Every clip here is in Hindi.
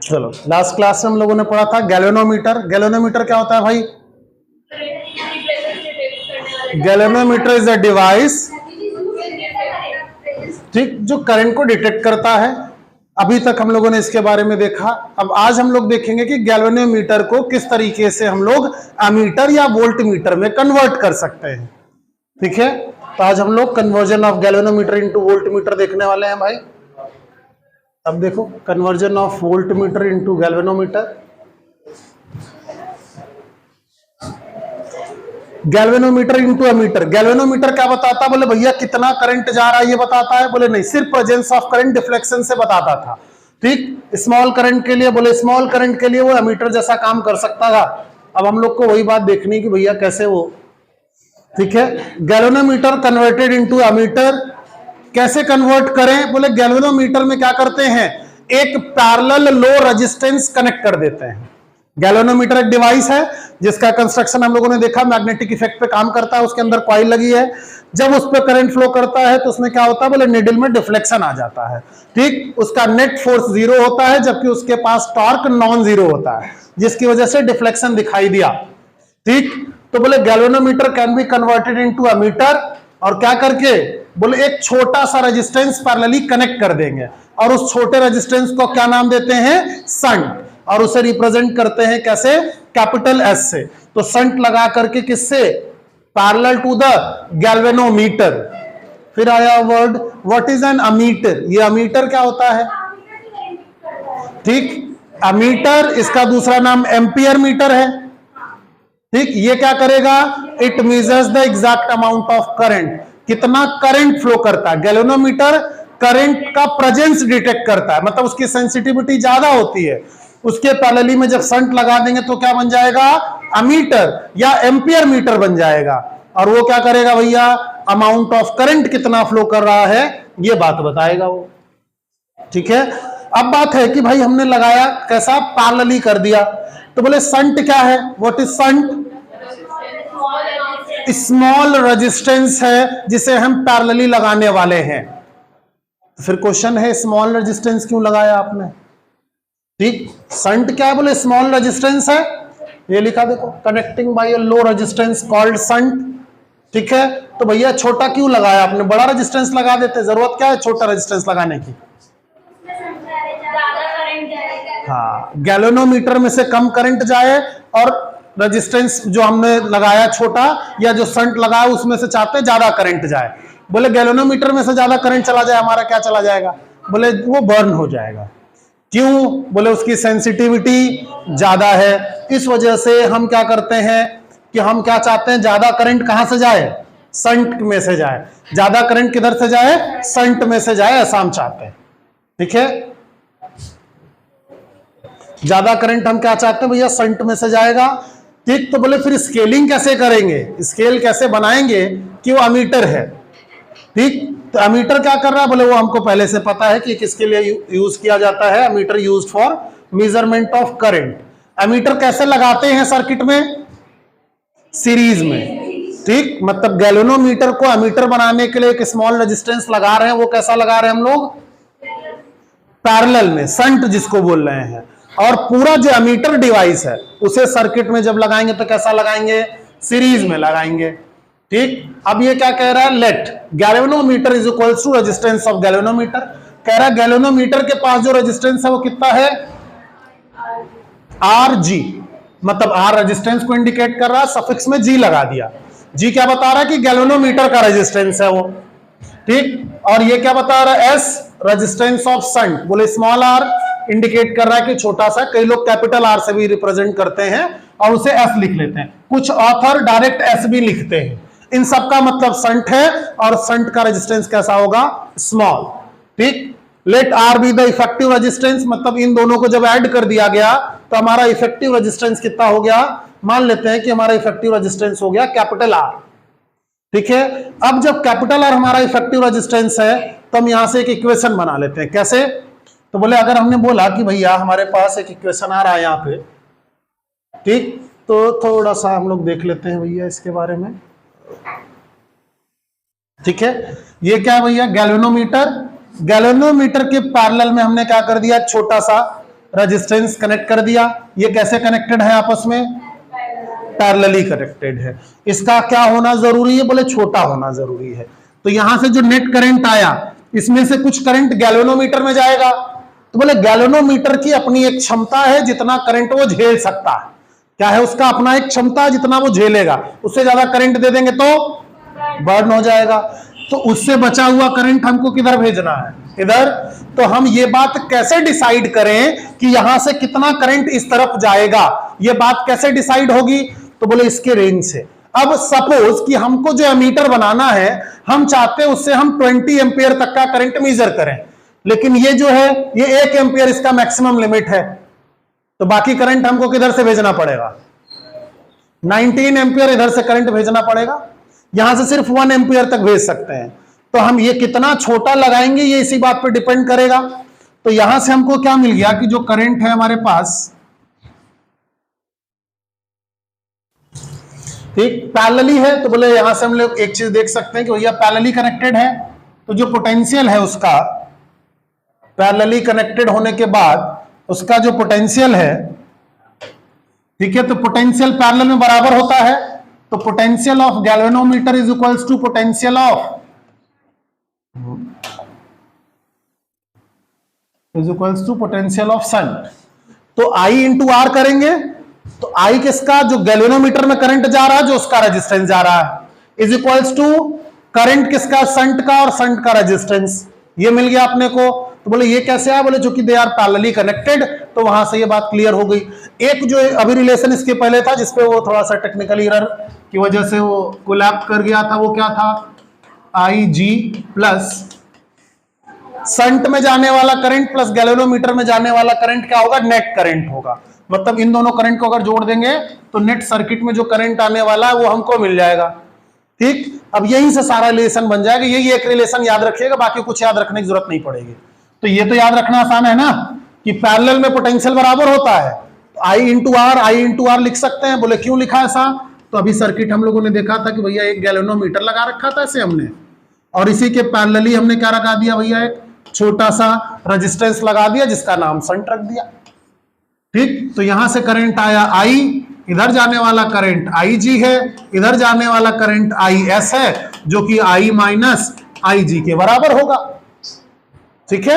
चलो, लास्ट क्लास में हम लोगों ने पढ़ा था गैल्वेनोमीटर। गैल्वेनोमीटर क्या होता है भाई? गैल्वेनोमीटर इज अ डिवाइस, ठीक, जो करंट को डिटेक्ट करता है। अभी तक हम लोगों ने इसके बारे में देखा। अब आज हम लोग देखेंगे कि गैल्वेनोमीटर को किस तरीके से हम लोग एमीटर या वोल्ट मीटर में कन्वर्ट कर सकते हैं। ठीक है, तो आज हम लोग conversion of galvanometer into volt meter देखने वाले हैं भाई। अब देखो, conversion of volt meter into galvanometer. Galvanometer into ammeter. Galvanometer क्या बताता है? बोले भैया कितना करंट जा रहा है ये बताता है? बोले नहीं, सिर्फ प्रेजेंस ऑफ करंट डिफ्लेक्शन से बताता था। ठीक, स्मॉल करंट के लिए, बोले स्मॉल करंट के लिए वो एमीटर जैसा काम कर सकता था। अब हम लोग को वही बात देखनी कि भैया कैसे वो, ठीक है। गैल्वेनोमीटर कन्वर्टेड इनटू एमीटर, कैसे कन्वर्ट करें? बोले गैल्वेनोमीटर में क्या करते हैं, एक पैरेलल लो रेजिस्टेंस कनेक्ट कर देते हैं। गैल्वेनोमीटर एक डिवाइस है जिसका कंस्ट्रक्शन हम लोगों ने देखा, मैग्नेटिक इफेक्ट पे काम करता है। उसके अंदर कॉइल लगी है, जब उस पर करंट फ्लो करता है तो उसमें क्या होता है? बोले निडल में डिफ्लेक्शन आ जाता है। ठीक, उसका नेट फोर्स 0 होता है, जबकि उसके पास टॉर्क नॉन 0 होता है, जिसकी वजह से डिफ्लेक्शन दिखाई दिया। ठीक, तो बोले galvanometer can be converted into ammeter, और क्या करके? बोले एक छोटा सा रेजिस्टेंस पैरेलली कनेक्ट कर देंगे, और उस छोटे रेजिस्टेंस को क्या नाम देते हैं? शंट, और उसे रिप्रेजेंट करते हैं कैसे? कैपिटल एस से। तो शंट लगा करके किससे? Parallel to the galvanometer. फिर आया word, what is an ammeter? ये अमीटर क्या होता है? ठीक, अमीटर, इसका दूसरा नाम एम्पियर मीटर है। ठीक, ये क्या करेगा? It measures the exact amount of current, कितना करंट फ्लो करता है। गैल्वेनोमीटर करंट का प्रेजेंस डिटेक्ट करता है, मतलब उसकी सेंसिटिविटी ज्यादा होती है। उसके पैरेलली में जब शंट लगा देंगे तो क्या बन जाएगा? अमीटर या एम्पियर मीटर बन जाएगा। और वो क्या करेगा भैया? अमाउंट ऑफ करंट कितना फ्लो कर रहा है ये बात बताएगा वो। ठीक है, अब बात है कि भाई हमने लगाया कैसा? पैरेलली कर दिया। तो बोले शंट क्या है? What is shunt? Small resistance है जिसे हम पैरेलली लगाने वाले हैं। फिर क्वेश्चन है, स्मॉल रेजिस्टेंस क्यों लगाया आपने? ठीक, शंट क्या है? बोले स्मॉल रेजिस्टेंस है, ये लिखा देखो, कनेक्टिंग बाय अ लो रेजिस्टेंस कॉल्ड शंट। ठीक है, तो भैया छोटा क्यों लगाया आपने? बड़ा रेजिस्टेंस लगा देते, जरूरत क्या है छोटा रेजिस्टेंस लगाने की? हाँ, गैल्वेनोमीटर में से कम करंट जाए, और रेजिस्टेंस जो हमने लगाया छोटा या जो शंट लगाया उसमें से चाहते ज्यादा करंट जाए। बोले गैल्वेनोमीटर में से ज्यादा करंट चला जाए, हमारा क्या चला जाएगा? बोले वो बर्न हो जाएगा। क्यों? बोले उसकी सेंसिटिविटी ज्यादा है। इस वजह से हम क्या करते हैं कि हम क्या चाहते हैं? ज्यादा करंट कहां से जाए? शंट में से जाए। ज्यादा करंट किधर से जाए? शंट में से जाए, ऐसा हम चाहते हैं। ठीक है, ज्यादा करंट हम क्या चाहते हैं भैया? शंट में से जाएगा। ठीक, तो बोले फिर स्केलिंग कैसे करेंगे? स्केल कैसे बनाएंगे कि वो अमीटर है। ठीक, तो अमीटर क्या कर रहा है? बोले वो हमको पहले से पता है कि किसके लिए यूज किया जाता है। Ammeter use for measurement of current. Ammeter कैसे लगाते हैं सर्किट में? सीरीज में। ठीक, मतलब गैल्वेनोमीटर को अमीटर बनाने के लिए एक स्मॉल रेजिस्टेंस लगा रहे हैं, वो कैसा लगा रहे हैं हम लोग? पैरेलल में, शंट जिसको बोल रहे हैं। और पूरा जो अमीटर डिवाइस है उसे सर्किट में जब लगाएंगे तो कैसा लगाएंगे? सीरीज में लगाएंगे। ठीक, अब ये क्या कह रहा है? Let galvanometer is equal to resistance of galvanometer. कह रहा है गैल्वेनोमीटर के पास जो रेजिस्टेंस है वो कितना है? आर जी, मतलब आर रेजिस्टेंस को इंडिकेट कर रहा है, सफिक्स में जी लगा दिया। जी क्या बता रहा है? कि गैल्वेनोमीटर का रेजिस्टेंस है वो। ठीक, और ये क्या बता रहा है? S resistance of shunt. बोले स्मॉल आर इंडिकेट कर रहा है कि छोटा सा, कई लोग कैपिटल आर से भी रिप्रेजेंट करते हैं और उसे एस लिख लेते हैं, कुछ ऑथर डायरेक्ट एस भी लिखते हैं। इन सब का मतलब शंट है, और शंट का रेजिस्टेंस कैसा होगा? स्मॉल। ठीक, let R be the effective resistance, मतलब इन दोनों को जब ऐड कर दिया गया तो हमारा इफेक्टिव रेजिस्टेंस कितना हो गया? मान लेते हैं कि हमारा इफेक्टिव रेजिस्टेंस हो गया कैपिटल आर। ठीक है, अब जब कैपिटल आर हमारा इफेक्टिव रेजिस्टेंस है तो हम यहां से एक इक्वेशन बना लेते हैं। कैसे? तो बोले अगर हमने बोला कि भैया हमारे पास एक इक्वेशन आ रहा है यहां पे, ठीक, तो थोड़ा सा हम लोग देख लेते हैं भैया इसके बारे में। ठीक है, ये क्या है भैया? गैल्वेनोमीटर गैल्वेनोमीटर के पैरेलल में हमने क्या कर दिया, छोटा सा रेजिस्टेंस कनेक्ट कर दिया। ये कैसे कनेक्टेड है आपस में, पैरेलली कनेक्टेड है। इसका क्या होना जरूरी है, बोले छोटा होना जरूरी है। तो यहां से जो नेट करंट आया इसमें से कुछ करंट गैल्वेनोमीटर में जाएगा। तो बोले गैल्वेनोमीटर की अपनी एक क्षमता है, जितना करंट वो झेल सकता है। क्या है उसका अपना एक क्षमता है, जितना वो झेलेगा। उससे ज्यादा करंट दे देंगे तो बर्न हो जाएगा। तो उससे बचा हुआ करंट हमको किधर भेजना है, इधर। तो हम ये बात कैसे डिसाइड करें कि यहां से कितना करंट इस तरफ जाएगा, ये बात कैसे डिसाइड होगी, तो बोले इसके रेंज से। अब सपोज कि हमको जो एमीटर बनाना है, हम चाहते हैं उससे हम 20 एम्पियर तक का करंट मेजर करें, लेकिन ये जो है ये 1 एम्पियर इसका मैक्सिमम लिमिट है। तो बाकी करंट हमको किधर से भेजना पड़ेगा, 19 एम्पियर इधर से करंट भेजना पड़ेगा। यहां से सिर्फ 1 एम्पियर तक भेज सकते हैं। तो हम ये कितना छोटा लगाएंगे ये इसी बात पर डिपेंड करेगा। तो यहां से हमको क्या मिल गया कि जो करंट है हमारे पास, ठीक, पैरेलली है। तो बोले यहां से हम लोग एक चीज देख सकते हैं कि भैया पैरेलली कनेक्टेड है, तो जो पोटेंशियल है उसका पैरेलली कनेक्टेड होने के बाद उसका जो पोटेंशियल है, ठीक है, तो पोटेंशियल पैरेलल में बराबर होता है। तो potential of galvanometer is equals to potential of shunt. तो I इंटू आर करेंगे, तो I किसका, जो गैल्वेनोमीटर में करंट जा रहा है, जो उसका रेजिस्टेंस जा रहा है, इज इक्वल्स टू करंट किसका, शंट का, और शंट का रेजिस्टेंस। ये मिल गया अपने को। तो बोले ये कैसे आया, बोले चूंकि दे आर पैरेलली कनेक्टेड। तो वहां से ये बात क्लियर हो गई। एक जो अभी रिलेशन इसके पहले था जिसपे वो थोड़ा सा टेक्निकल एरर की वजह से वो कोलैप्स कर गया था, वो क्या था, IG प्लस शंट में जाने वाला करंट प्लस गैल्वेनोमीटर में जाने वाला करंट क्या होगा, नेट करंट होगा। मतलब इन दोनों करंट को अगर जोड़ देंगे तो नेट सर्किट में जो करंट आने वाला है वो हमको मिल जाएगा। ठीक, अब यहीं से सारा रिलेशन बन जाएगा। यही एक रिलेशन याद रखिएगा, बाकी कुछ याद रखने की जरूरत नहीं पड़ेगी। तो ये तो याद रखना आसान है ना कि पैरेलल में पोटेंशियल बराबर होता है। तो I इंटू आर लिख सकते हैं। बोले क्यों लिखा ऐसा, तो अभी सर्किट हम लोगों ने देखा था कि भैया एक गैल्वेनोमीटर लगा रखा था ऐसे हमने, और इसी के पैरेलली हमने क्या लगा दिया भैया, एक छोटा सा रेजिस्टेंस लगा दिया जिसका नाम शंट रख दिया। ठीक, तो यहां से करंट आया I, इधर जाने वाला करंट IG है, इधर जाने वाला करंट IS है, जो कि I माइनस IG के बराबर होगा। ठीक है,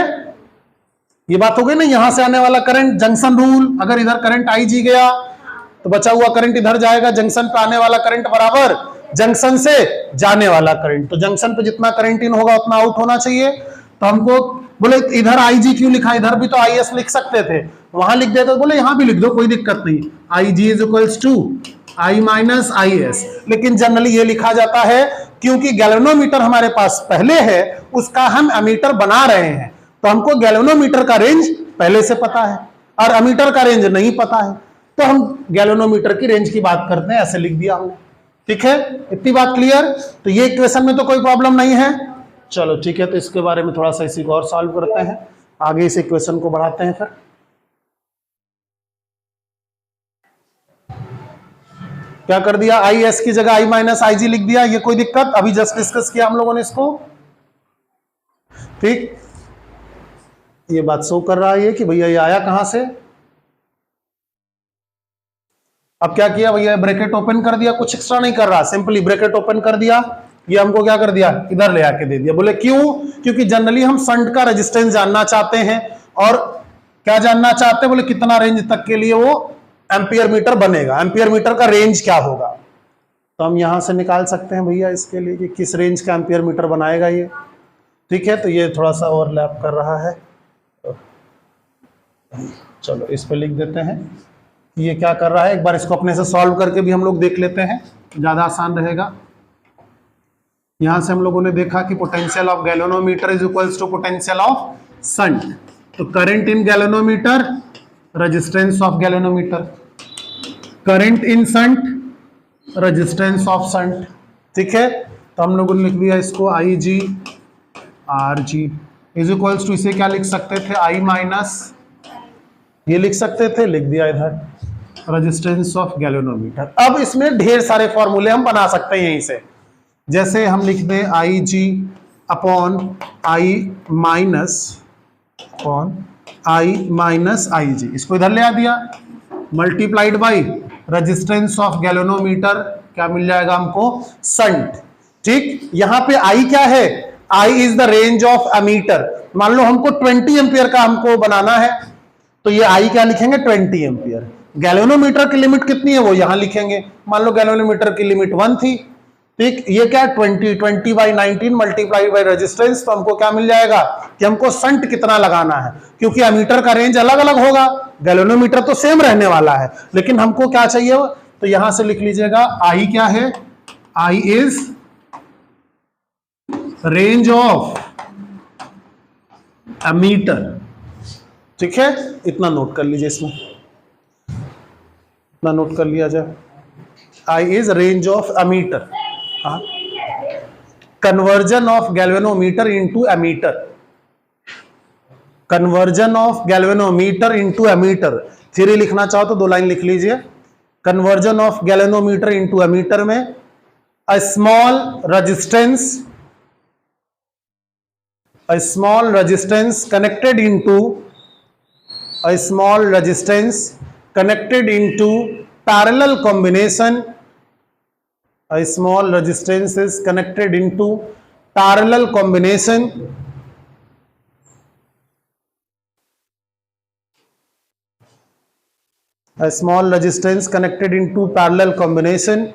ये बात हो गई ना। यहां से आने वाला करंट, जंक्शन रूल, अगर इधर करंट IG गया तो बचा हुआ करंट इधर जाएगा। जंक्शन पे आने वाला करंट बराबर जंक्शन से जाने वाला करंट। तो जंक्शन पे जितना करंट इन होगा उतना आउट होना चाहिए। तो हमको बोले इधर IG क्यों लिखा, इधर भी तो IS लिख सकते थे, वहां लिख देते, बोले यहां भी लिख दो, कोई दिक्कत नहीं। IG is equals to I minus IS। लेकिन जनरली ये लिखा जाता है क्योंकि गैल्वेनोमीटर हमारे पास पहले है, उसका हम एमीटर बना रहे हैं। तो हमको गैल्वेनोमीटर का रेंज पहले से पता है और एमीटर का रेंज नहीं पता है, तो हम गैल्वेनोमीटर की रेंज की बात करते हैं, ऐसे लिख दिया हमने। ठीक है, इतनी बात क्लियर। तो ये इक्वेशन में तो कोई प्रॉब्लम नहीं है। चलो ठीक है, तो इसके बारे में थोड़ा सा इसी को और सॉल्व करते हैं, आगे इस इक्वेशन को बढ़ाते हैं। फिर क्या कर दिया, IS की जगह I माइनस IG लिख दिया, ये कोई दिक्कत, अभी जस्ट डिस्कस किया हम लोगों ने इसको। ठीक, ये बात शो कर रहा है कि भैया ये आया कहां से। अब क्या किया भैया, ब्रैकेट ओपन कर दिया, कुछ एक्स्ट्रा नहीं कर रहा, सिंपली ब्रैकेट ओपन कर दिया। ये हमको क्या कर दिया, इधर ले आके दे दिया। बोले क्यों, क्योंकि जनरली हम शंट का रेजिस्टेंस जानना चाहते हैं, और क्या जानना चाहते हैं, बोले कितना रेंज तक के लिए वो एम्पियर मीटर बनेगा, एम्पियर मीटर का रेंज क्या होगा। तो हम यहां से निकाल सकते हैं भैया इसके लिए कि किस रेंज का एम्पियर मीटर बनाएगा ये। ठीक है, तो ये थोड़ा सा ओवरलैप कर रहा है, चलो इस पे लिख देते हैं ये क्या कर रहा है। एक बार इसको अपने से सॉल्व करके भी हम लोग देख लेते हैं, ज्यादा आसान रहेगा। यहां से हम लोगों ने देखा कि potential of galvanometer is equals to potential of shunt. तो current in galvanometer, resistance of galvanometer, current in shunt, resistance of shunt. ठीक है, तो हम लोगों ने लिख दिया इसको IG RG is equals to, इसे क्या लिख सकते थे, I माइनस, ये लिख सकते थे, लिख दिया इधर, रेजिस्टेंस ऑफ गैल्वेनोमीटर। अब इसमें ढेर सारे फॉर्मूले हम बना सकते हैं यहीं से, जैसे हम लिख दें IG upon I minus I जी, इसको इधर ले आ दिया, multiplied by resistance of galvanometer, क्या मिल जाएगा हमको, संट। ठीक, यहां पे आई क्या है, I is the range of ammeter. मान लो हमको 20 एम्पियर का हमको बनाना है, तो ये आई क्या लिखेंगे, 20 एम्पियर। गैल्वेनोमीटर की लिमिट कितनी है वो यहां लिखेंगे, मान लो गैल्वेनोमीटर की लिमिट 1 थी। ठीक, ये क्या 20 बाई 19 मल्टीप्लाइड बाई रेजिस्टेंस, तो हमको क्या मिल जाएगा कि हमको संट कितना लगाना है, क्योंकि अमीटर का रेंज अलग अलग होगा, गैल्वेनोमीटर तो सेम रहने वाला है, लेकिन हमको क्या चाहिए, तो यहां से लिख लीजिएगा आई क्या है, I is range of ammeter. ठीक है, इतना नोट कर लीजिए, इसमें इतना नोट कर लिया जाए, I is range of ammeter, conversion of galvanometer into ammeter, conversion of galvanometer into ammeter. Theory लिखना चाहो तो 2 लाइन लिख लीजिए, conversion of galvanometer into ammeter में a small resistance connected into parallel combination, a small resistance is connected into parallel combination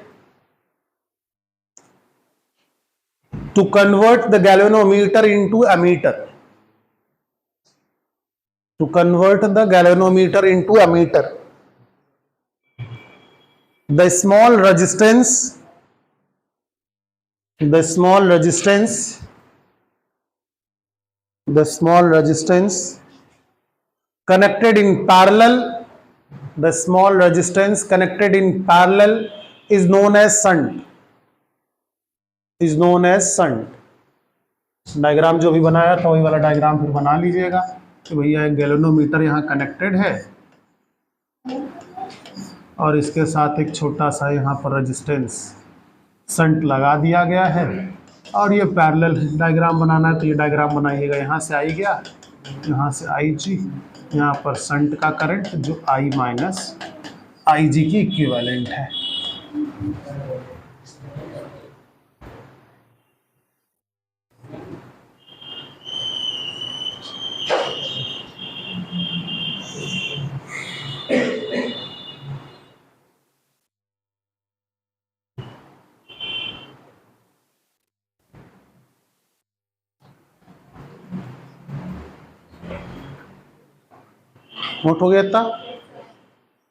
to convert the galvanometer into ammeter, the small resistance connected in parallel, is known as shunt, diagram जो भी बनाया था वही वाला डायग्राम फिर बना लीजिएगा कि भैया एक गैल्वेनोमीटर यहाँ कनेक्टेड है और इसके साथ एक छोटा सा यहाँ पर रेजिस्टेंस शंट लगा दिया गया है, और ये पैरेलल डायग्राम बनाना है तो ये डायग्राम बनाइएगा, यहाँ से आई गया, यहाँ से आई जी, यहाँ पर शंट का करंट जो आई माइनस आई जी की इक्विवेलेंट है। नोट हो गया था,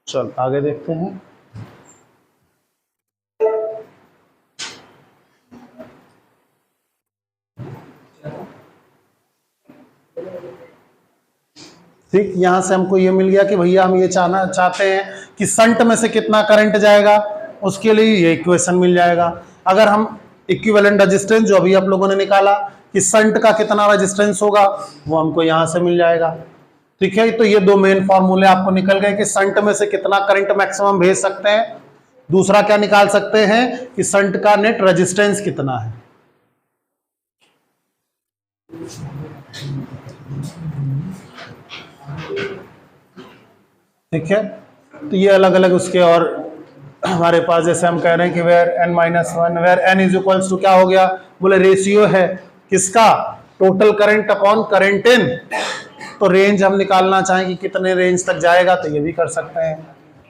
चल आगे देखते हैं। ठीक, यहां से हमको ये मिल गया कि भैया हम ये चाहते हैं कि शंट में से कितना करंट जाएगा, उसके लिए ये इक्वेशन मिल जाएगा। अगर हम इक्विवेलेंट रेजिस्टेंस जो अभी आप लोगों ने निकाला कि शंट का कितना रेजिस्टेंस होगा, वो हमको यहां से मिल जाएगा। ठीक है, तो ये 2 मेन फॉर्मूले आपको निकल गए कि शंट में से कितना करंट मैक्सिमम भेज सकते हैं, दूसरा क्या निकाल सकते हैं कि शंट का नेट रेजिस्टेंस कितना है। ठीक है, तो ये अलग अलग उसके, और हमारे पास जैसे हम कह रहे हैं कि where n-1 where n is equals to क्या हो गया, बोले रेशियो है किसका, total current upon current in, तो रेंज हम निकालना चाहें कि कितने रेंज तक जाएगा तो ये भी कर सकते हैं।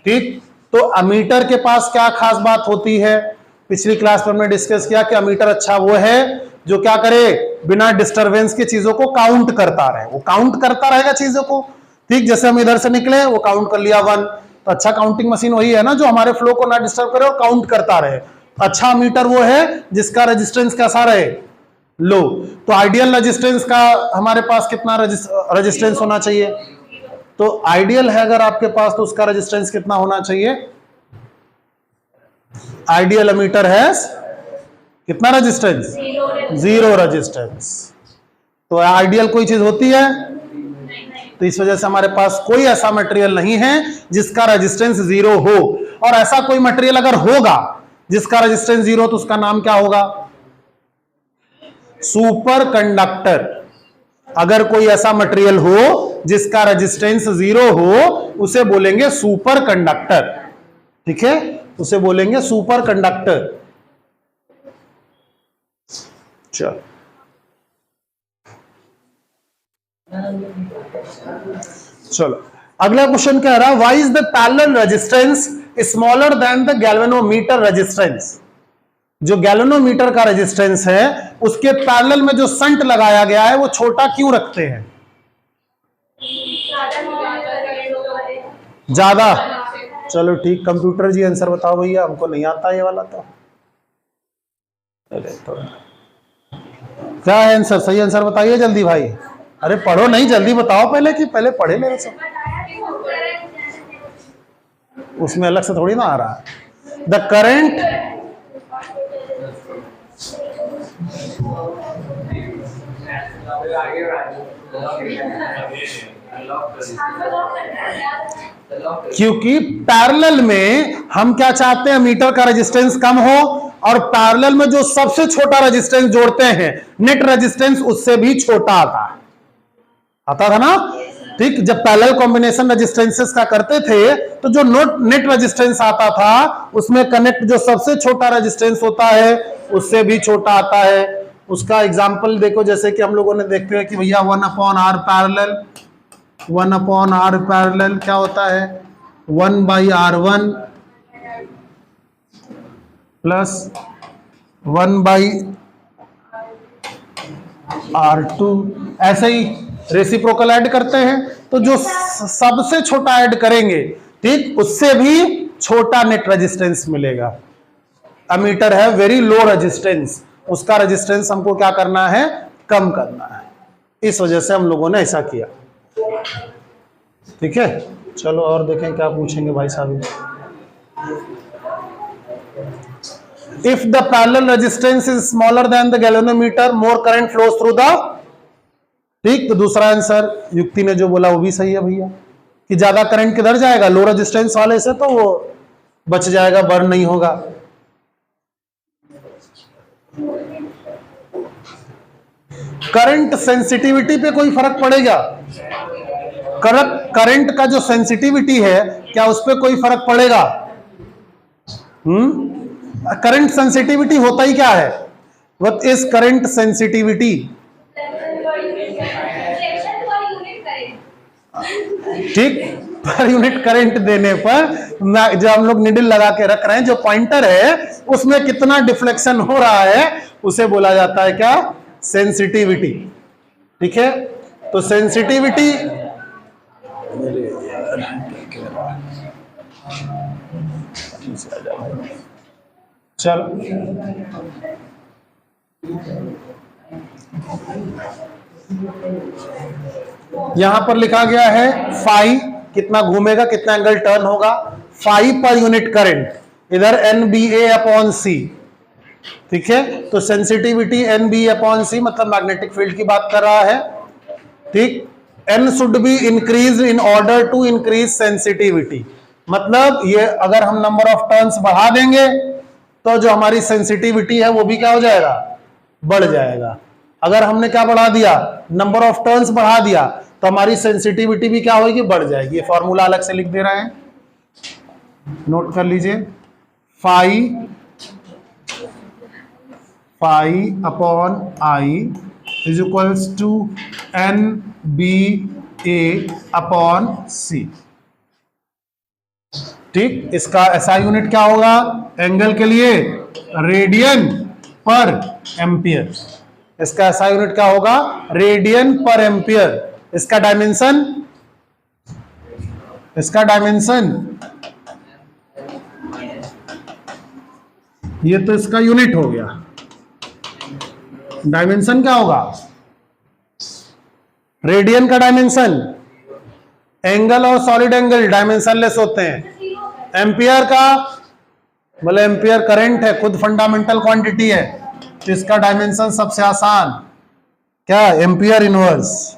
ठीक, तो अमीटर के पास क्या खास बात होती है, पिछली क्लास में हमने डिस्कस किया कि अमीटर अच्छा वो है जो क्या करे, बिना डिस्टरबेंस के चीजों को काउंट करता रहे, वो काउंट करता रहेगा चीजों को। ठीक, जैसे हम इधर से निकले वो काउंट कर लिया 1, तो अच्छा काउंटिंग मशीन वही है ना जो हमारे फ्लो को ना डिस्टर्ब करे और काउंट करता रहे। अच्छा मीटर वो है जिसका रेजिस्टेंस कैसा रहे, लो। तो आइडियल रेजिस्टेंस का हमारे पास कितना रेजिस्टेंस होना चाहिए, तो आइडियल है अगर आपके पास तो उसका रेजिस्टेंस कितना होना चाहिए, आइडियल मीटर है कितना रेजिस्टेंस, 0 रेजिस्टेंस। तो आइडियल कोई चीज होती है, तो इस वजह से हमारे पास कोई ऐसा मटेरियल नहीं है जिसका रेजिस्टेंस 0 हो, और ऐसा कोई मटेरियल अगर होगा जिसका रेजिस्टेंस 0 तो उसका नाम क्या होगा, सुपर कंडक्टर। अगर कोई ऐसा मटेरियल हो जिसका रेजिस्टेंस 0 हो, उसे बोलेंगे सुपर कंडक्टर। ठीक है, उसे बोलेंगे सुपर कंडक्टर। चलो चलो अगला क्वेश्चन कह रहा है, why is the parallel resistance smaller than the galvanometer resistance. जो गैल्वेनोमीटर का रेजिस्टेंस है उसके पैरेलल में जो संट लगाया गया है वो छोटा क्यों रखते हैं? ज्यादा। चलो ठीक, कंप्यूटर जी आंसर बताओ भैया, हमको नहीं आता ये वाला तो। क्या है आंसर? सही आंसर बताइए जल्दी भाई। अरे पढ़ो नहीं, जल्दी बताओ पहले, कि पहले पढ़े मेरे से। उसमें अलग से थोड़ी ना आ रहा है। द करंट क्योंकि पैरेलल में हम क्या चाहते हैं, मीटर का रेजिस्टेंस कम हो, और पैरेलल में जो सबसे छोटा रेजिस्टेंस जोड़ते हैं नेट रेजिस्टेंस उससे भी छोटा आता था ना। ठीक, जब पैरेलल कॉम्बिनेशन रेजिस्टेंसेस का करते थे तो जो नेट रेजिस्टेंस आता था उसमें कनेक्ट जो सबसे छोटा रेजिस्टेंस होता है उससे भी छोटा आता है। उसका एग्जांपल देखो, जैसे कि हम लोगों ने देखते हैं कि भैया 1/r पैरेलल, 1/r पैरेलल क्या होता है, 1/r1 प्लस 1/r2। ऐसे ही रेसिप्रोकल ऐड करते हैं तो जो सबसे छोटा ऐड करेंगे, ठीक, उससे भी छोटा नेट रेजिस्टेंस मिलेगा। अमीटर है वेरी लो रेजिस्टेंस, उसका रेजिस्टेंस हमको क्या करना है, कम करना है। इस वजह से हम लोगों ने ऐसा किया। ठीक है, चलो और देखें क्या पूछेंगे भाई साहब। If the parallel resistance is smaller than the galvanometer, more current flows through the. ठीक, तो दूसरा आंसर युक्ति ने जो बोला वो भी सही है भैया, कि ज्यादा करंट किधर जाएगा, लो रेजिस्टेंस वाले से, तो वो बच जाएगा, बर्न नहीं होगा। करंट सेंसिटिविटी पे कोई फर्क पड़ेगा? करंट का जो सेंसिटिविटी है क्या उस पर कोई फर्क पड़ेगा? करंट सेंसिटिविटी होता ही क्या है? What is current sensitivity? ठीक, पर यूनिट करंट देने पर जो हम लोग निडल लगा के रख रहे हैं, जो पॉइंटर है उसमें कितना डिफ्लेक्शन हो रहा है उसे बोला जाता है क्या, सेंसिटिविटी। ठीक है, तो सेंसिटिविटी, चलो यहां पर लिखा गया है फाई, कितना घूमेगा, कितना एंगल टर्न होगा, फाई पर यूनिट करंट, इधर NBA/C। ठीक है, तो सेंसिटिविटी NBA/C मतलब मैग्नेटिक फील्ड की बात कर रहा है। ठीक, N should be increase in order to increase sensitivity, मतलब ये अगर हम नंबर ऑफ टर्न्स बढ़ा देंगे तो जो हमारी सेंसिटिविटी है वो भी क्या हो जाएगा, बढ़ जाएगा। अगर हमने क्या बढ़ा दिया, नंबर ऑफ टर्न्स बढ़ा दिया, तो हमारी सेंसिटिविटी भी क्या होगी, बढ़ जाएगी। ये फॉर्मूला अलग से लिख दे रहे हैं, नोट कर लीजिए। Phi upon I is equals to NBA/C। ठीक, इसका SI यूनिट क्या होगा एंगल के लिए, रेडियन पर एम्पियर। इसका SI यूनिट क्या होगा, रेडियन पर एम्पियर। इसका डायमेंशन ये तो इसका यूनिट हो गया, डायमेंशन क्या होगा, रेडियन का डायमेंशन। एंगल और सॉलिड एंगल डायमेंशनलेस होते हैं। एम्पियर का, बोले एम्पियर करंट है, खुद फंडामेंटल क्वांटिटी है, तो इसका डायमेंशन सबसे आसान क्या, एम्पियर इनवर्स।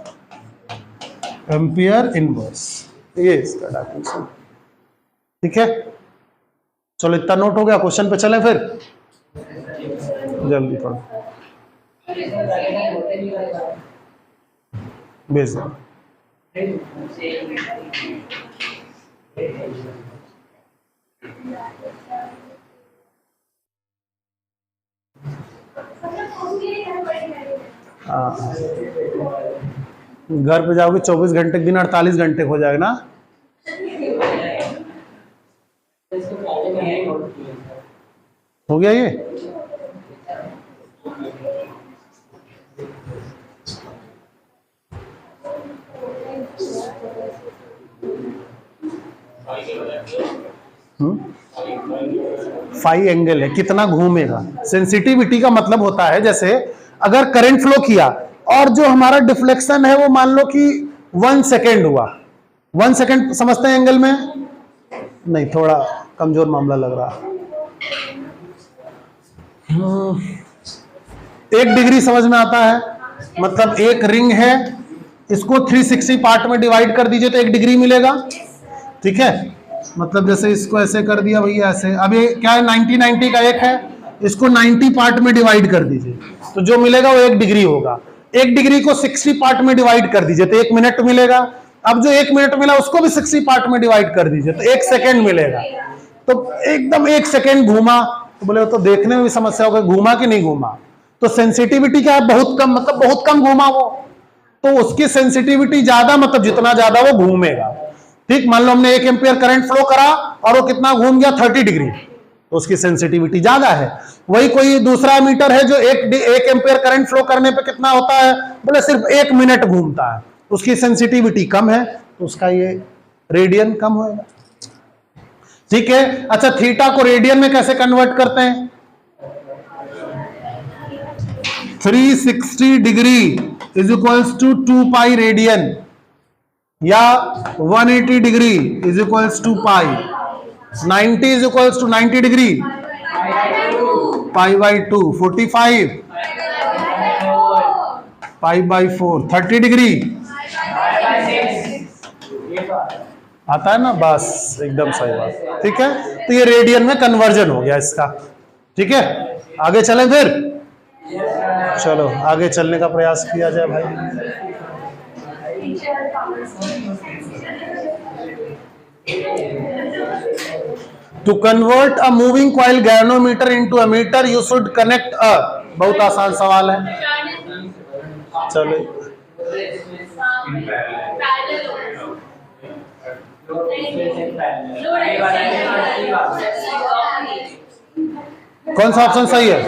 ये इसका डायमेंशन। ठीक है, चलो इतना नोट हो गया। क्वेश्चन पे चलें फिर, जल्दी पढ़ो। भेज दो। हाँ, घर पे जाओगे 24 घंटे के दिन 48 घंटे हो जाएगा ना। हो गया ये। फाई एंगल है, कितना घूमेगा। सेंसिटिविटी का मतलब होता है जैसे अगर करंट फ्लो किया और जो हमारा डिफ्लेक्शन है वो मान लो कि 1 सेकेंड हुआ। 1 सेकेंड समझते हैं एंगल में? नहीं, थोड़ा कमजोर मामला लग रहा। 1 डिग्री समझ में आता है, मतलब एक रिंग है, इसको 360 पार्ट में डिवाइड कर दीजिए तो 1 डिग्री मिलेगा। ठीक है, मतलब जैसे इसको ऐसे कर दिया भैया ऐसे। अब ये क्या है, 90 का एक है, इसको 90 पार्ट में डिवाइड कर दीजिए तो जो मिलेगा वो 1 डिग्री होगा। 1 डिग्री को 60 पार्ट में डिवाइड कर दीजिए तो 1 मिनट मिलेगा। अब जो 1 मिनट मिला उसको भी 60 पार्ट में डिवाइड कर दीजिए तो 1 सेकेंड मिलेगा। तो एकदम 1 सेकेंड घूमा तो बोले तो देखने में भी समस्या होगा, घूमा कि नहीं घूमा। तो सेंसिटिविटी क्या है, बहुत कम, मतलब बहुत कम घूमा वो, तो उसकी सेंसिटिविटी ज्यादा, मतलब जितना ज्यादा वो घूमेगा। ठीक, मान लो हमने 1 एम्पियर करंट फ्लो करा और वो कितना घूम गया, 30 डिग्री, तो उसकी सेंसिटिविटी ज्यादा है। वही कोई दूसरा मीटर है जो 1 एम्पियर करंट फ्लो करने पे कितना होता है, बोले सिर्फ 1 मिनट घूमता है, उसकी सेंसिटिविटी कम है, तो उसका ये रेडियन कम होगा। ठीक है, अच्छा थीटा को रेडियन में कैसे कन्वर्ट करते हैं? 360 degree is equals to 2 pi radian, या 180 degree is equals to pi, 90 is equals to 90 degree pi by 2, 45 pi by 4, 30 degree आता है ना, बस एकदम सही बात। ठीक है, तो ये रेडियन में कन्वर्जन हो गया इसका। ठीक है, आगे चलें फिर। चलो आगे चलने का प्रयास किया जाए भाई। To convert a moving coil galvanometer into a meter, you should connect a, बहुत आसान सवाल है। चलो कौन सा ऑप्शन सही है?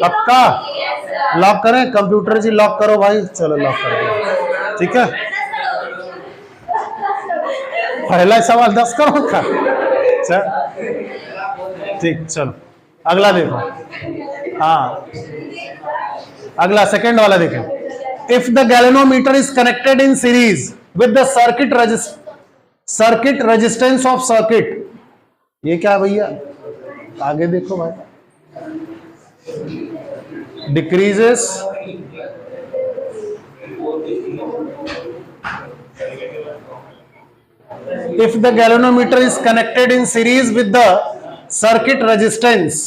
पक्का लॉक करें? कंप्यूटर जी लॉक करो भाई, चलो लॉक करो। ठीक है, पहला सवाल 10 करोड़ का। ठीक, चलो अगला देखो। हाँ, अगला सेकंड वाला देखें। If the galvanometer is connected in series with the circuit resistance of circuit, ये क्या भैया, आगे देखो भाई, decreases if the galvanometer is connected in series with the circuit resistance,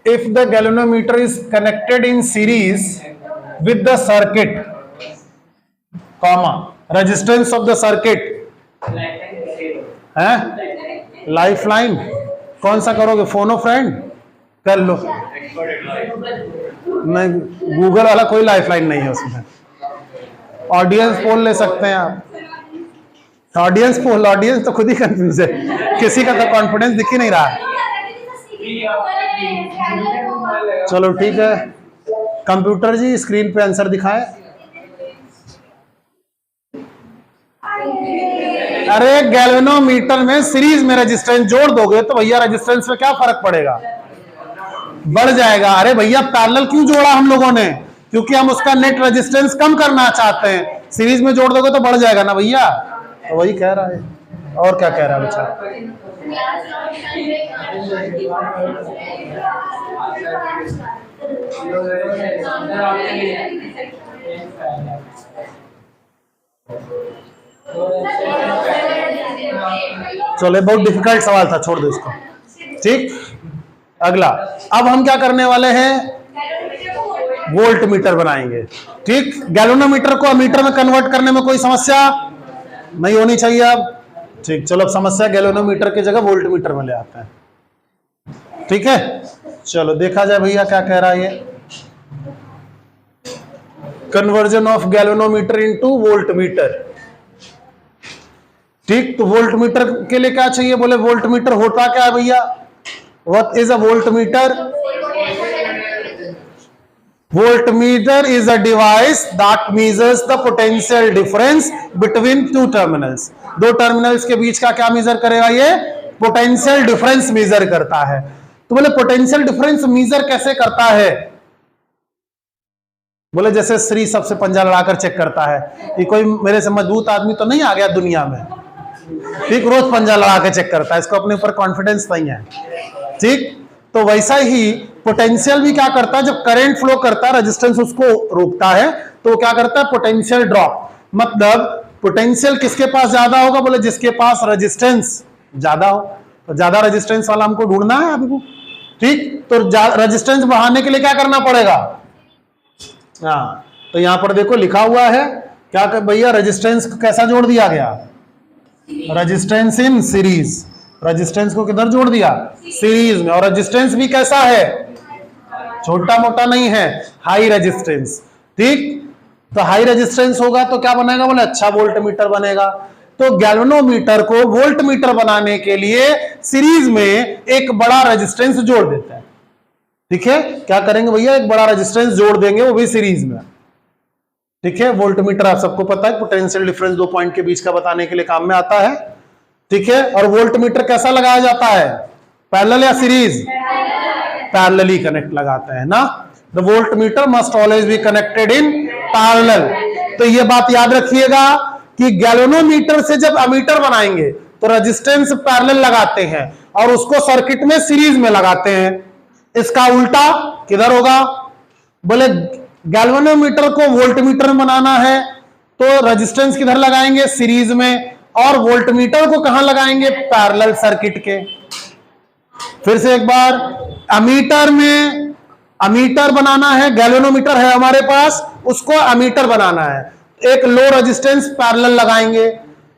if the galvanometer is connected in series with the circuit comma resistance of the circuit है, लाइफलाइन कौन सा करोगे, फोनो फ्रेंड कर लो, नहीं गूगल वाला कोई लाइफलाइन नहीं है उसमें। ऑडियंस पोल ले सकते हैं आप, ऑडियंस पोल, ऑडियंस तो खुद ही कंफ्यूज है, किसी का तो कॉन्फिडेंस दिख ही नहीं रहा है। चलो ठीक है, कंप्यूटर जी स्क्रीन पे आंसर दिखाएं। अरे गैल्वेनोमीटर में सीरीज में रेजिस्टेंस जोड़ दोगे तो भैया रेजिस्टेंस में क्या फर्क पड़ेगा, बढ़ जाएगा। अरे भैया पैरेलल क्यों जोड़ा हम लोगों ने, क्योंकि हम उसका नेट रेजिस्टेंस कम करना चाहते हैं, सीरीज में जोड़ दोगे तो बढ़ जाएगा ना भैया, तो वही कह रहा है। और क्या कह रहा है बच्चा? चलो बहुत डिफिकल्ट सवाल था, छोड़ दो इसको। ठीक, अगला अब हम क्या करने वाले हैं, वोल्ट मीटर बनाएंगे। ठीक, गैल्वेनोमीटर को अमीटर में कन्वर्ट करने में कोई समस्या नहीं होनी चाहिए अब। ठीक, चलो अब समस्या गैल्वेनोमीटर की जगह वोल्ट मीटर में ले आते हैं। ठीक है, चलो देखा जाए भैया क्या कह रहा है ये, conversion of galvanometer into volt metre. ठीक, तो वोल्ट मीटर के लिए क्या चाहिए, बोले वोल्ट मीटर होता क्या है भैया, what is a volt meter? Voltmeter is a device that measures the potential difference between two terminals. दो टर्मिनल्स के बीच का क्या मेजर करेगा, ये पोटेंशियल डिफरेंस मेजर करता है। तो बोले पोटेंशियल डिफरेंस मेजर कैसे करता है, बोले जैसे श्री सबसे पंजा लड़ाकर चेक करता है, ये कोई मेरे से मजबूत आदमी तो नहीं आ गया दुनिया में। ठीक, रोज पंजा लड़ा के चेक करता है, इसको अपने ऊपर कॉन्फिडेंस नहीं है। ठीक, तो वैसा ही पोटेंशियल भी क्या करता है, जब करंट फ्लो करता है रेजिस्टेंस उसको रोकता है, तो वो क्या करता है, पोटेंशियल ड्रॉप। मतलब पोटेंशियल किसके पास ज्यादा होगा, बोले जिसके पास रेजिस्टेंस ज्यादा हो। तो ज्यादा रेजिस्टेंस वाला हमको ढूंढना है आपको। ठीक, तो रेजिस्टेंस बढ़ाने के लिए क्या करना पड़ेगा, हाँ, तो यहां पर देखो लिखा हुआ है क्या भैया, रेजिस्टेंस कैसा जोड़ दिया गया, रेजिस्टेंस इन सीरीज। रेजिस्टेंस को किधर जोड़ दिया, सीरीज में। और रेजिस्टेंस भी कैसा है, छोटा मोटा नहीं है, हाई रेजिस्टेंस। ठीक, तो हाई रेजिस्टेंस होगा तो क्या बनेगा, बोले अच्छा वोल्ट मीटर बनेगा। तो गैल्वेनोमीटर को वोल्ट मीटर बनाने के लिए सीरीज में एक बड़ा रेजिस्टेंस जोड़ देता है। ठीक है, क्या करेंगे भैया, एक बड़ा रेजिस्टेंस जोड़ देंगे, वो भी सीरीज में। ठीक है, वोल्ट मीटर आप सबको पता है पोटेंशियल डिफरेंस दो पॉइंट के बीच का बताने के लिए काम में आता है। ठीक है, और वोल्ट मीटर कैसा लगाया जाता है, पैरेलल या सीरीज, पैरेलली कनेक्ट लगाते हैं ना। The volt meter must always be connected in parallel. तो ये बात याद रखिएगा कि गैल्वेनोमीटर से जब अमीटर बनाएंगे तो रेजिस्टेंस पैरेलल लगाते हैं और उसको सर्किट में सीरीज में लगाते हैं। इसका उल्टा किधर होगा, बोले गैल्वेनोमीटर को वोल्ट मीटर में बनाना है तो रेजिस्टेंस किधर लगाएंगे, सीरीज में, और वोल्ट मीटर को कहां लगाएंगे, पैरेलल सर्किट के। फिर से एक बार, अमीटर में अमीटर बनाना है, गैल्वेनोमीटर है हमारे पास, उसको अमीटर बनाना है, एक लो रेजिस्टेंस पैरेलल लगाएंगे,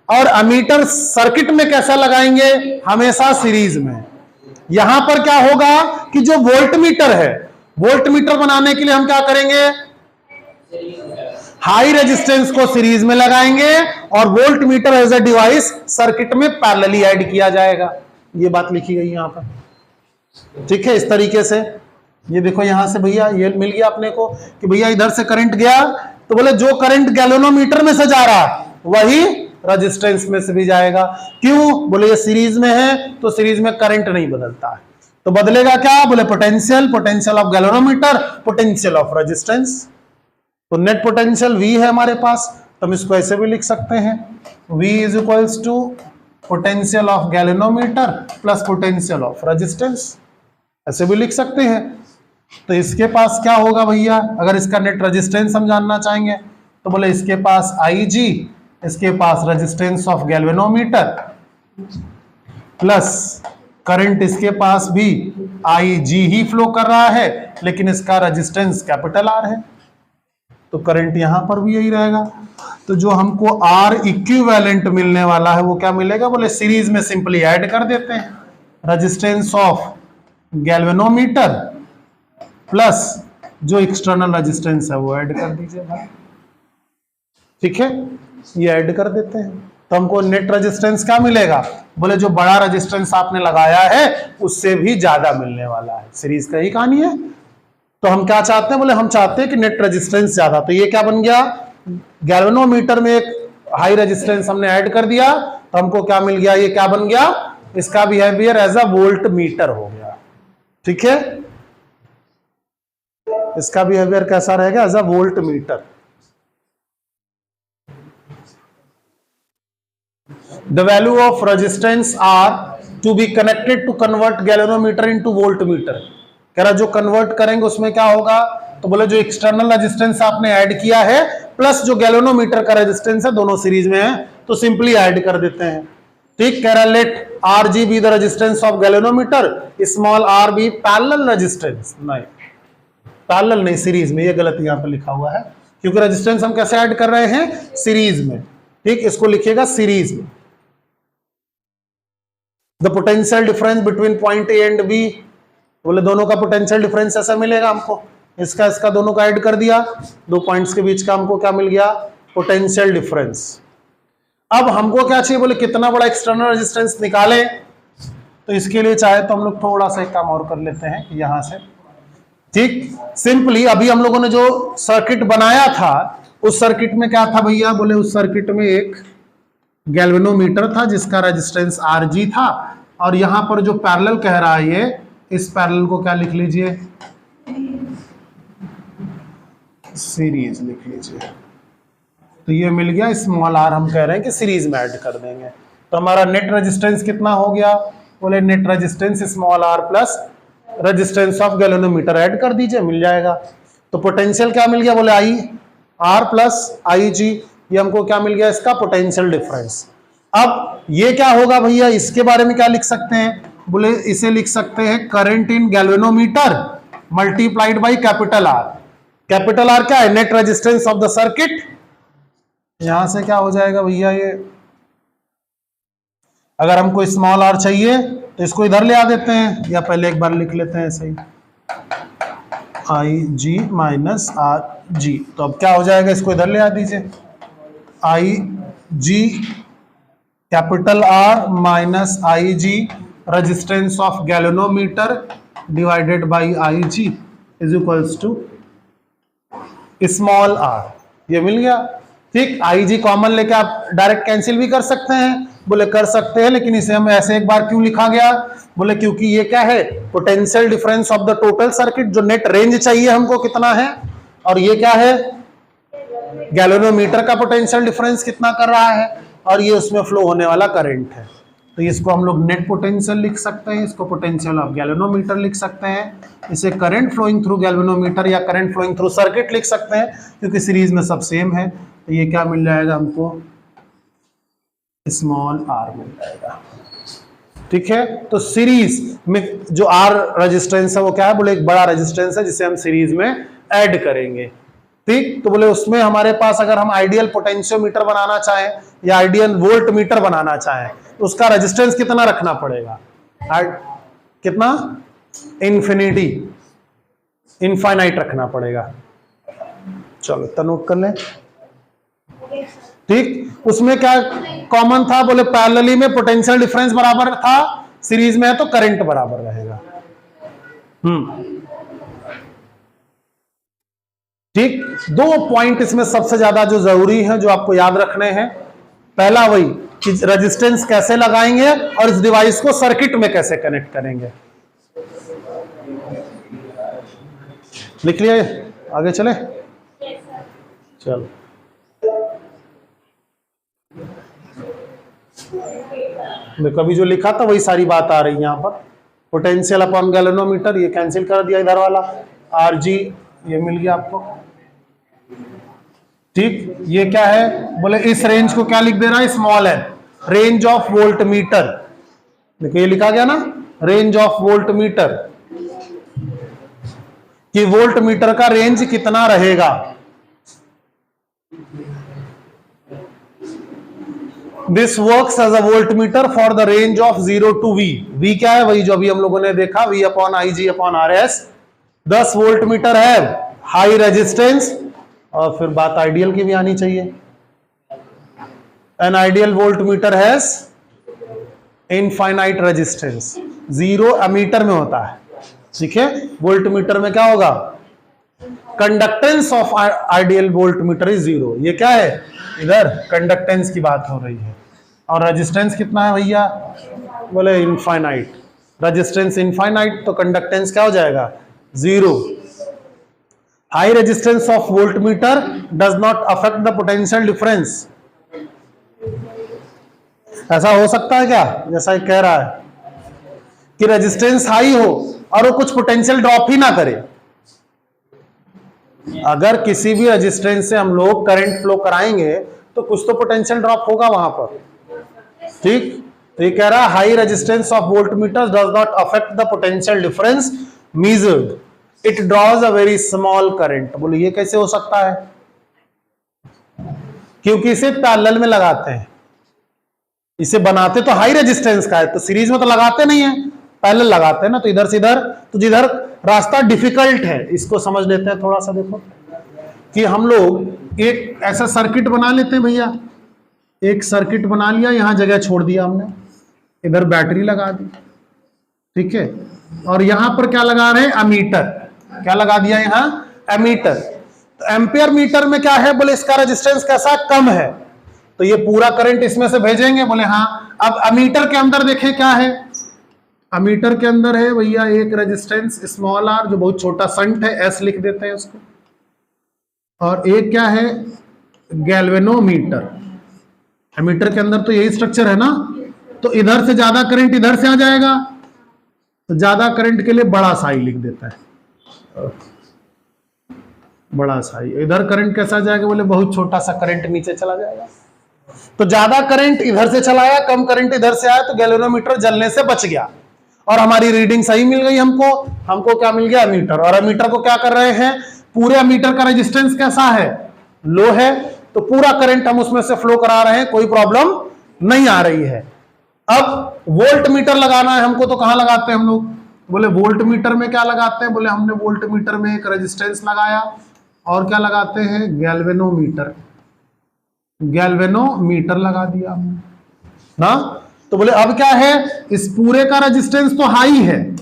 और अमीटर सर्किट में कैसा लगाएंगे, हमेशा सीरीज में। यहां पर क्या होगा कि जो वोल्ट मीटर है, वोल्ट मीटर बनाने के लिए हम क्या करेंगे, हाई रेजिस्टेंस को सीरीज में लगाएंगे और volt meter as a device circuit में पैरेलली ऐड किया जाएगा। ये बात लिखी गई यहां पर। ठीक है, इस तरीके से ये देखो, यहां से भैया ये मिल गया अपने को कि भैया इधर से करंट गया, तो बोले जो करंट गैल्वेनोमीटर में से जा रहा वही रेजिस्टेंस में से भी जाएगा। क्यों, बोले ये सीरीज में है तो सीरीज में करंट नहीं बदलता है, तो बदलेगा क्या, बोले potential, potential of galvanometer, potential of resistance. तो नेट पोटेंशियल V है हमारे पास, तो हम इसको ऐसे भी लिख सकते हैं, V is equals to potential of galvanometer plus potential of resistance, ऐसे भी लिख सकते हैं। तो इसके पास क्या होगा भैया, अगर इसका नेट रेजिस्टेंस हम जानना चाहेंगे तो बोले इसके पास IG, इसके पास resistance of galvanometer plus current, इसके पास भी IG ही फ्लो कर रहा है लेकिन इसका रेजिस्टेंस कैपिटल R है, तो करंट यहां पर भी यही रहेगा। तो जो हमको R इक्विवेलेंट मिलने वाला है वो क्या मिलेगा, बोले सीरीज में सिंपली ऐड कर देते हैं, रेजिस्टेंस ऑफ गैल्वेनोमीटर प्लस जो एक्सटर्नल रेजिस्टेंस है वो ऐड कर दीजिए भाई। ठीक है, ये ऐड कर देते हैं, तो हमको नेट रेजिस्टेंस क्या मिलेगा, बोले जो बड़ा रेजिस्टेंस आपने लगाया है उससे भी ज्यादा मिलने वाला है। सीरीज का ही कहानी है। तो हम क्या चाहते हैं, बोले हम चाहते हैं कि नेट रेजिस्टेंस ज्यादा। तो ये क्या बन गया, गैल्वेनोमीटर में एक हाई रेजिस्टेंस हमने ऐड कर दिया, तो हमको क्या मिल गया, ये क्या बन गया, इसका behaviour as a volt meter हो गया। ठीक है, इसका बिहेवियर कैसा रहेगा, as a volt meter. The value of resistance R to be connected to convert galvanometer into voltmeter। कह रहा जो कन्वर्ट करेंगे उसमें क्या होगा, तो बोले जो एक्सटर्नल रेजिस्टेंस आपने ऐड किया है प्लस जो गैल्वेनोमीटर का रेजिस्टेंस है दोनों सीरीज में है, तो सिंपली ऐड कर देते हैं। ठीक, कह रहा let R G be the resistance of galvanometer, small R be parallel resistance, नहीं पैरेलल नहीं सीरीज में, ये गलत यहां पर लिखा हुआ है क्योंकि रेजिस्टेंस हम कैसे ऐड कर रहे हैं, सीरीज में। ठीक, इसको लिखिएगा सीरीज में। The potential difference between point A and B, बोले दोनों का पोटेंशियल डिफरेंस ऐसा मिलेगा हमको, इसका दोनों का ऐड कर दिया, दो पॉइंट्स के बीच का हमको क्या मिल गया, पोटेंशियल डिफरेंस। अब हमको क्या चाहिए, बोले कितना बड़ा एक्सटर्नल रेजिस्टेंस निकाले, तो इसके लिए चाहे तो हम लोग थोड़ा सा एक काम और कर लेते हैं यहां से। ठीक, सिंपली अभी हम लोगों ने जो सर्किट बनाया था उस सर्किट में क्या था भैया, बोले उस सर्किट में एक गैल्वेनोमीटर था जिसका रेजिस्टेंस Rg था, और यहां पर जो पैरेलल कह रहा है ये, इस पैरेलल को क्या लिख लीजिए, सीरीज लिख लीजिए। तो ये मिल गया स्मॉल आर, हम कह रहे हैं कि सीरीज में ऐड कर देंगे, तो हमारा नेट रेजिस्टेंस कितना हो गया, बोले net resistance small R plus resistance of galvanometer add कर दीजिए, मिल जाएगा। तो पोटेंशियल क्या मिल गया, बोले आई आर प्लस आई जी, ये हमको क्या मिल गया, इसका पोटेंशियल डिफरेंस। अब ये क्या होगा भैया, इसके बारे में क्या लिख सकते हैं, बोले इसे लिख सकते हैं current in galvanometer multiplied by capital R. Capital R क्या है, net resistance of the circuit. यहां से क्या हो जाएगा भैया, ये अगर हमको स्मॉल आर चाहिए तो इसको इधर ले आ देते हैं, या पहले एक बार लिख लेते हैं ऐसे ही, आई जी माइनस आर जी। तो अब क्या हो जाएगा, इसको इधर ले आ दीजिए, I G capital R minus I G resistance of galvanometer divided by I G is equals to small R, ये मिल गया। ठीक, आई जी कॉमन लेके आप डायरेक्ट कैंसिल भी कर सकते हैं, बोले कर सकते हैं, लेकिन इसे हम ऐसे एक बार क्यों लिखा गया, बोले क्योंकि ये क्या है, potential difference of the total circuit, जो नेट रेंज चाहिए हमको कितना है, और ये क्या है, गैल्वेनोमीटर का पोटेंशियल डिफरेंस कितना कर रहा है, और ये उसमें फ्लो होने वाला करंट है। तो इसको हम लोग नेट पोटेंशियल लिख सकते हैं, इसको पोटेंशियल ऑफ गैल्वेनोमीटर लिख सकते हैं, इसे करंट फ्लोइंग थ्रू गैल्वेनोमीटर या करंट फ्लोइंग थ्रू सर्किट लिख सकते हैं, क्योंकि सीरीज में सब सेम है। तो ये क्या मिल जाएगा हमको, स्मॉल आर मिल जाएगा। ठीक है, तो सीरीज में जो आर रेजिस्टेंस है वो क्या है, बोले एक बड़ा रेजिस्टेंस है जिसे हम सीरीज में ऐड करेंगे। ठीक, तो बोले उसमें हमारे पास अगर हम आइडियल पोटेंशियोमीटर बनाना चाहें या आइडियल वोल्ट मीटर बनाना चाहें तो उसका रेजिस्टेंस कितना रखना पड़ेगा, कितना, इन्फिनिटी, इनफाइनाइट रखना पड़ेगा। चलो इतना नोट कर लें। ठीक, उसमें क्या कॉमन था, बोले पैरेलली में पोटेंशियल डिफरेंस बराबर था, सीरीज में है तो करंट बराबर रहेगा। ठीक, दो पॉइंट इसमें सबसे ज्यादा जो जरूरी है, जो आपको याद रखने हैं, पहला वही कि रेजिस्टेंस कैसे लगाएंगे और इस डिवाइस को सर्किट में कैसे कनेक्ट करेंगे। लिख लिया, आगे चले, चलो। कभी जो लिखा था वही सारी बात आ रही है यहां पर, पोटेंशियल अपॉन गैल्वेनोमीटर, ये कैंसिल कर दिया इधर वाला, आर जी ये मिल गया आपको। ठीक, ये क्या है, बोले इस रेंज को क्या लिख दे रहा है, small n, range of volt meter. देखो ये लिखा गया ना, रेंज ऑफ वोल्ट मीटर, कि वोल्ट मीटर का रेंज कितना रहेगा। This works as a volt meter for the range of 0 to V। V क्या है, वही जो अभी हम लोगों ने देखा, V upon I G upon R S. 10 voltmeter है, हाई रेजिस्टेंस, और फिर बात आइडियल की भी आनी चाहिए। An ideal voltmeter has infinite resistance, 0 ammeter में होता है। ठीक है, वोल्ट मीटर में क्या होगा, conductance of ideal volt meter is 0। ये क्या है, इधर कंडक्टेंस की बात हो रही है। और रेजिस्टेंस कितना है भैया, बोले इनफाइनाइट, रेजिस्टेंस इनफाइनाइट तो कंडक्टेंस क्या हो जाएगा, 0। High resistance of volt meter does not affect the potential difference. ऐसा हो सकता है क्या, जैसा कह रहा है कि रेजिस्टेंस हाई हो और वो कुछ पोटेंशियल ड्रॉप ही ना करे। अगर किसी भी रेजिस्टेंस से हम लोग करंट फ्लो कराएंगे तो कुछ तो पोटेंशियल ड्रॉप होगा वहां पर। ठीक, तो ये कह रहा है high resistance of voltmeter does not affect the potential difference measured, it draws a very small current. बोले ये कैसे हो सकता है? क्योंकि इसे पैरेलल में लगाते हैं, इसे बनाते तो हाई रेजिस्टेंस का है, तो सीरीज में तो लगाते नहीं है, पैरेलल लगाते हैं ना, तो इधर से इधर, तो जिधर रास्ता डिफिकल्ट है इसको समझ लेते हैं थोड़ा सा। देखो कि हम लोग एक ऐसा सर्किट बना लेते हैं भैया, एक सर्किट बना लिया, यहां जगह छोड़ दिया हमने, इधर बैटरी लगा दी, ठीक है, और यहां पर क्या लगा रहे हैं? अमीटर। क्या लगा दिया यहां? एमीटर। तो एम्पियर मीटर में क्या है? बोले इसका रेजिस्टेंस कैसा? कम है, तो ये पूरा करंट इसमें से भेजेंगे। बोले हाँ। अब अमीटर के अंदर देखें क्या है? अमीटर के अंदर है भैया एक रेजिस्टेंस स्मॉल आर, जो बहुत छोटा संट है, एस लिख देते हैं उसको, और एक क्या है? गैल्वेनोमीटर। एमीटर के अंदर तो यही स्ट्रक्चर है ना, तो इधर से ज्यादा करंट इधर से आ जाएगा, तो ज्यादा करंट के लिए बड़ा साई लिख देता है, बड़ा साई। इधर करंट कैसा जाएगा? बोले बहुत छोटा सा करंट नीचे चला जाएगा। तो ज्यादा करंट इधर से चलाया, कम करंट इधर से आया, तो गैल्वेनोमीटर जलने से बच गया और हमारी रीडिंग सही मिल गई हमको। हमको क्या मिल गया? अमीटर। और अमीटर को क्या कर रहे हैं? पूरे अमीटर का रेजिस्टेंस कैसा है? लो है, तो पूरा करंट हम उसमें से फ्लो करा रहे हैं, कोई प्रॉब्लम नहीं आ रही है। अब वोल्ट मीटर लगाना है हमको, तो कहां लगाते हैं हम लोग? बोले वोल्ट मीटर में क्या लगाते हैं? बोले हमने वोल्ट मीटर में एक रेजिस्टेंस लगाया, और क्या लगाते हैं? गैल्वेनोमीटर। गैल्वेनोमीटर लगा दिया हमने ना। तो बोले अब क्या है? इस पूरे का रेजिस्टेंस तो हाई है,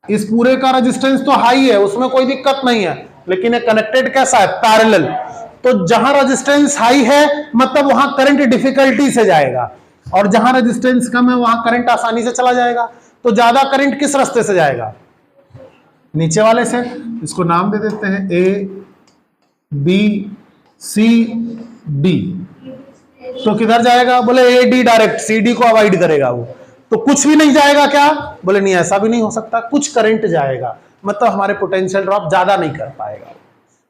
इस पूरे का रेजिस्टेंस तो हाई है, उसमें कोई दिक्कत नहीं है, लेकिन ये कनेक्टेड कैसा है? पैरेलल। तो जहां रेजिस्टेंस हाई है मतलब वहां करंट डिफिकल्टी से जाएगा, और जहां रेजिस्टेंस कम है वहां करंट आसानी से चला जाएगा। तो ज्यादा करंट किस रास्ते से जाएगा? नीचे वाले से। इसको नाम दे देते हैं ए बी सी डी। तो किधर जाएगा? बोले A D direct, C D को अवॉइड करेगा वो, तो कुछ भी नहीं जाएगा क्या? बोले नहीं, ऐसा भी नहीं हो सकता, कुछ करंट जाएगा, मतलब हमारे पोटेंशियल ड्रॉप ज्यादा नहीं कर पाएगा।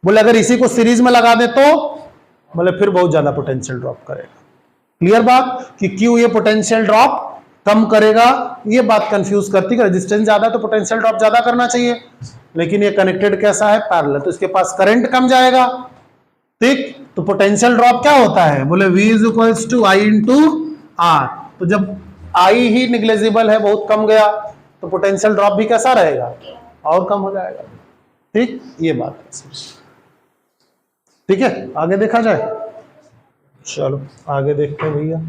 बोले अगर इसी को सीरीज में लगा दे तो बोले फिर बहुत ज्यादा पोटेंशियल ड्रॉप करेगा। क्लियर बात कि क्यों ये पोटेंशियल ड्रॉप कम करेगा? ये बात कंफ्यूज करती है। रेजिस्टेंस ज्यादा तो पोटेंशियल ड्रॉप ज्यादा करना चाहिए, लेकिन ये कनेक्टेड कैसा है? पैरेलल, तो इसके पास करंट कम जाएगा, ठीक। तो पोटेंशियल ड्रॉप क्या होता है? बोले V is equals to I into R। तो जब I ही निग्लेजिबल है, बहुत कम गया, तो पोटेंशियल ड्रॉप भी कैसा रहेगा? और कम हो जाएगा, ठीक। ये बात है, ठीक है। आगे देखा जाए, चलो आगे देखते हैं भैया।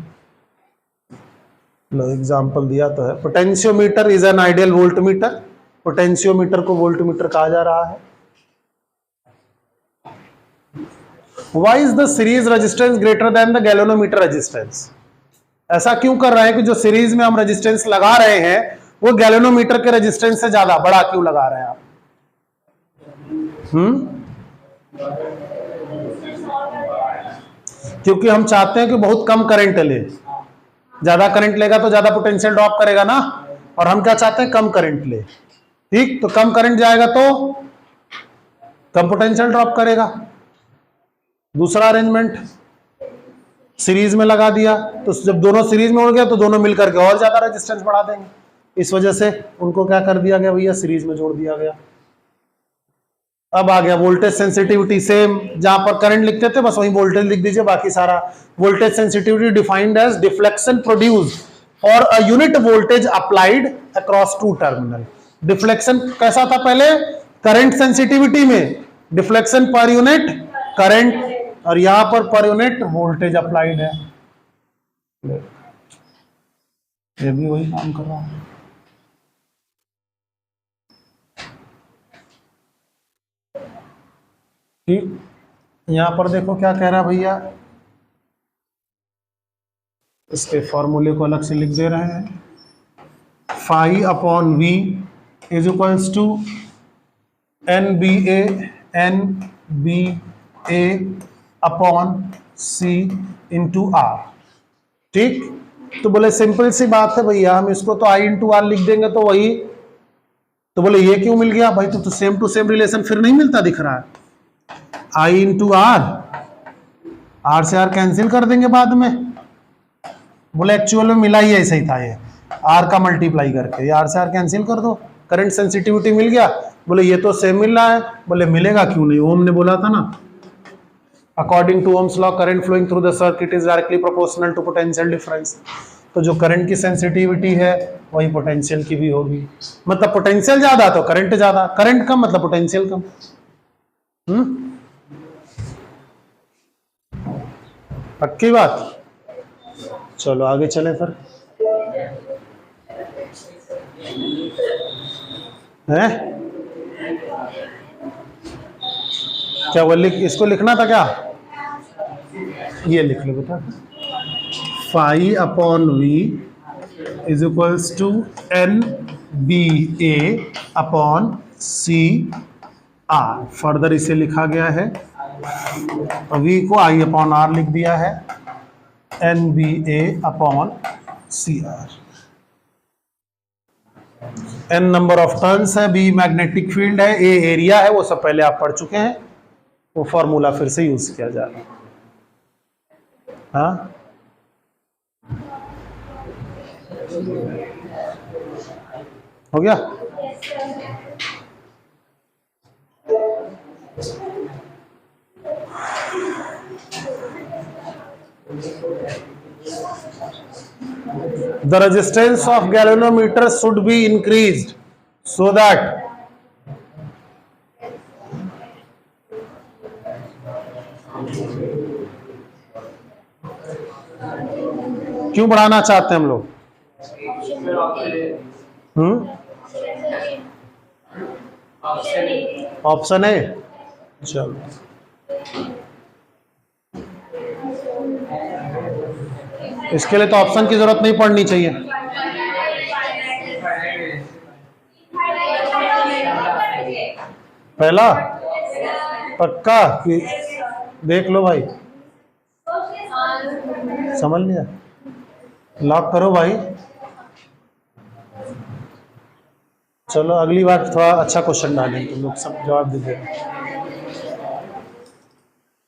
लो एग्जाम्पल दिया तो है, potentiometer is an ideal voltmeter. Potentiometer को वोल्टमीटर कहा जा रहा है। Why is the series resistance greater than the galvanometer resistance? ऐसा क्यों कर रहे हैं कि जो सीरीज में हम रेजिस्टेंस लगा रहे हैं वो गैल्वेनोमीटर के रेजिस्टेंस से ज्यादा बड़ा क्यों लगा रहे हैं आप? क्योंकि हम चाहते हैं कि बहुत कम करंट ले। ज्यादा करंट लेगा तो ज्यादा पोटेंशियल ड्रॉप करेगा ना, और हम क्या चाहते हैं? कम करंट ले, ठीक। तो कम करंट जाएगा तो कम पोटेंशियल ड्रॉप करेगा। दूसरा अरेंजमेंट, सीरीज में लगा दिया, तो जब दोनों सीरीज में उड़ गया तो दोनों मिलकर के और ज्यादा रेजिस्टेंस बढ़ा देंगे। इस वजह से उनको क्या कर दिया गया भैया? सीरीज में जोड़ दिया गया। अब आ गया वोल्टेज सेंसिटिविटी, सेम जहां पर करंट लिखते थे बस वहीं वोल्टेज लिख दीजिए, बाकी सारा। Voltage sensitivity defined as deflection produce for a unit voltage applied across two terminal. Deflection कैसा था पहले? करंट सेंसिटिविटी में डिफ्लेक्शन पर यूनिट करंट, और यहां पर पर यूनिट वोल्टेज अप्लाइड है। ये भी वही काम कर रहा है, ठीक। यहां पर देखो क्या कह रहा है भैया, इसके फॉर्मूले को अलग से लिख दे रहे हैं। Phi upon V is equals to NBA upon C into R, ठीक। तो बोले सिंपल सी बात है भैया, हम इसको तो I इंटू R लिख देंगे तो वही। तो बोले ये क्यों मिल गया भाई? तो सेम टू सेम रिलेशन फिर नहीं मिलता दिख रहा है। I इंटू R, R से R कैंसिल कर देंगे बाद में, बोले एक्चुअल में मिला ही ऐसा ही था, ये आर का मल्टीप्लाई करके, ये आर से आर कैंसिल कर दो, करंट सेंसिटिविटी मिल गया। बोले ये तो सेम मिल रहा है। बोले मिलेगा क्यों नहीं, ओम ने बोला था ना, according to Ohm's law current flowing through the circuit is directly proportional to potential difference. तो जो करंट की सेंसिटिविटी है वही पोटेंशियल की भी होगी, मतलब पोटेंशियल ज्यादा तो करंट ज्यादा, करंट कम मतलब पोटेंशियल कम। पक्की बात। चलो आगे चले फिर। है क्या वो इसको लिखना था क्या, ये लिख लो बेटा, phi upon V is equals to N B A upon C R. Further इसे लिखा गया है, वी को आई अपॉन आर लिख दिया है, N B A upon C R. N number of turns है, बी मैग्नेटिक फील्ड है, ए एरिया है, वो सब पहले आप पढ़ चुके हैं, वो फॉर्मूला फिर से यूज किया जा रहा है। हाँ हो गया। The resistance of galvanometer should be increased so that क्यों बढ़ाना चाहते हैं हम लोग? ऑप्शन है, चलो इसके लिए तो ऑप्शन की जरूरत नहीं पड़नी चाहिए। पहला पक्का कि देख लो भाई, समझ लिया, लॉक करो भाई। चलो अगली बार थोड़ा अच्छा क्वेश्चन डालेंगे, तुम लोग सब जवाब दीजिएगा।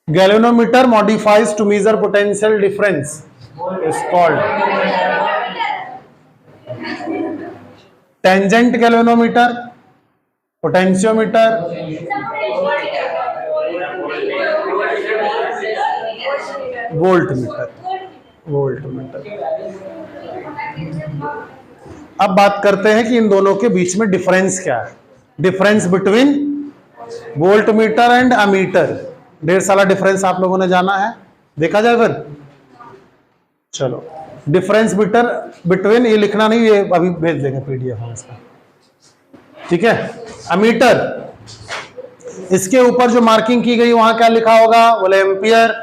Galvanometer modifies to measure potential difference is called tangent galvanometer, potentiometer, voltmeter। अब बात करते हैं कि इन दोनों के बीच में डिफरेंस क्या है। Difference between voltmeter and ammeter, ढेर सारा डिफरेंस आप लोगों ने जाना है, देखा जाए फिर। चलो डिफरेंस बिटवीन, ये लिखना नहीं, ये अभी भेज देंगे पीडीएफ हम इसका, ठीक है। अमीटर, इसके ऊपर जो मार्किंग की गई वहां क्या लिखा होगा, बोले एम्पियर।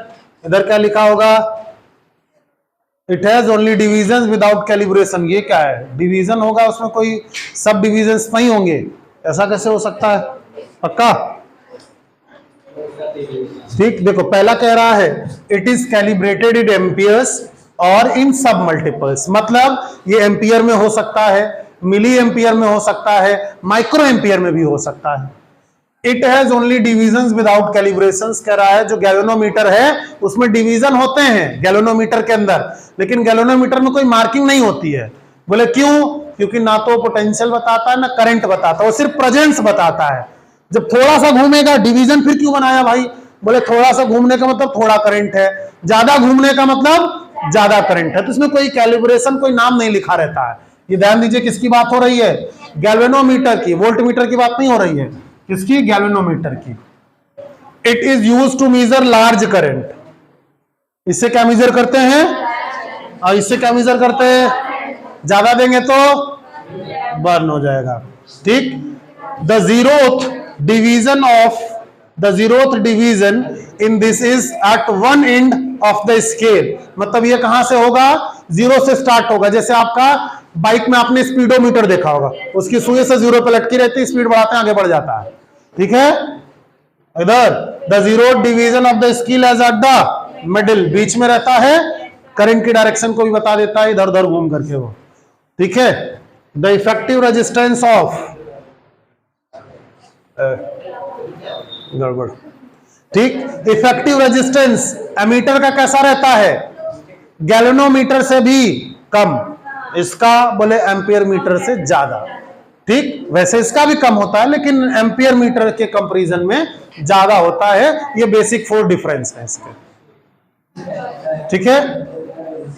इधर क्या लिखा होगा, it has only division without calibration. ये क्या है, डिवीजन होगा, उसमें कोई सब डिविजन नहीं होंगे, ऐसा कैसे हो सकता है? पक्का ठीक। देखो पहला कह रहा है it is calibrated in amperes और इन सब मल्टीपल्स, मतलब ये एम्पियर में हो सकता है, मिली एम्पियर में हो सकता है, माइक्रो एम्पियर में भी हो सकता है। It has only division without calibrations कह रहा है, जो गैल्वेनोमीटर है उसमें डिवीजन होते हैं गैल्वेनोमीटर के अंदर, लेकिन गैल्वेनोमीटर में कोई मार्किंग नहीं होती है। बोले क्यों? क्योंकि ना तो पोटेंशियल बताता है ना करंट बताता है, वो सिर्फ प्रेजेंस बताता है। जब थोड़ा सा घूमेगा, डिवीजन फिर क्यों बनाया भाई? बोले थोड़ा सा घूमने का मतलब थोड़ा करंट है, ज्यादा घूमने का मतलब ज्यादा करंट है, तो इसमें कोई कैलिब्रेशन, कोई नाम नहीं लिखा रहता है। ये ध्यान दीजिए, किसकी बात हो रही है? गैल्वेनोमीटर की, वोल्टमीटर की बात नहीं हो रही है। किसकी? गैल्वेनोमीटर की। It is used to measure large current. इससे क्या मेजर करते हैं? और इससे क्या मेजर करते हैं? ज्यादा देंगे तो बर्न हो जाएगा, ठीक। The zeroth division in this is at one end of the scale, मतलब ये कहां से होगा? जीरो से स्टार्ट होगा। जैसे आपका बाइक में आपने स्पीडोमीटर देखा होगा, उसकी सुई से जीरो पे लटकी रहती है, स्पीड बढ़ाते हैं आगे बढ़ जाता है, ठीक है। इधर the zero division of the scale as at the middle, बीच में रहता है, करंट की डायरेक्शन को भी बता देता है इधर उधर घूम करके वो, ठीक है। द इफेक्टिव रेजिस्टेंस ऑफ, गड़बड़, ठीक। इफेक्टिव रेजिस्टेंस एमीटर का कैसा रहता है? गैल्वेनोमीटर से भी कम, इसका बोले एम्पियर मीटर से ज्यादा। ठीक, वैसे इसका भी कम होता है लेकिन एम्पियर मीटर के कंपैरिजन में ज्यादा होता है। ये बेसिक 4 डिफरेंस है इसके। ठीक है,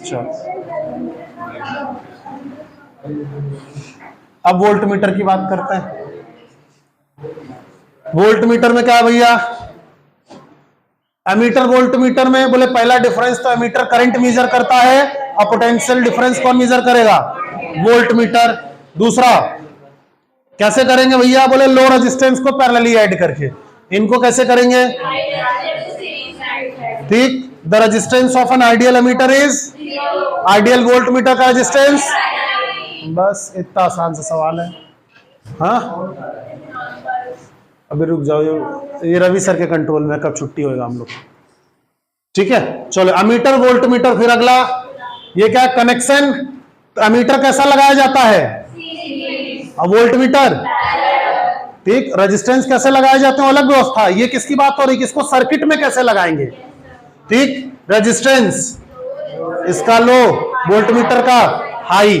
चलो अब वोल्ट मीटर की बात करते हैं। वोल्ट मीटर में क्या है भैया, एमीटर वोल्ट मीटर में बोले पहला डिफरेंस तो एमीटर करंट मेजर करता है और पोटेंशियल डिफरेंस कौन मेजर करेगा, वोल्ट मीटर। दूसरा कैसे करेंगे भैया, बोले लो रेजिस्टेंस को पैरेलली ऐड करके। इनको कैसे करेंगे, ठीक, the resistance of an ideal ammeter is ideal voltmeter का रेजिस्टेंस। बस इतना आसान सा सवाल है। हाँ अभी रुक जाओ, ये रवि सर के कंट्रोल में, कब छुट्टी होएगा हम लोग। ठीक है, चलो अमीटर वोल्ट मीटर। फिर अगला ये क्या कनेक्शन, अमीटर कैसा लगाया जाता है, वोल्ट मीटर। ठीक, रेजिस्टेंस कैसे लगाए जाते हैं अलग व्यवस्था। ये किसकी बात हो रही है, किसको सर्किट में कैसे लगाएंगे। ठीक, रेजिस्टेंस इसका लो, वोल्ट मीटर का हाई।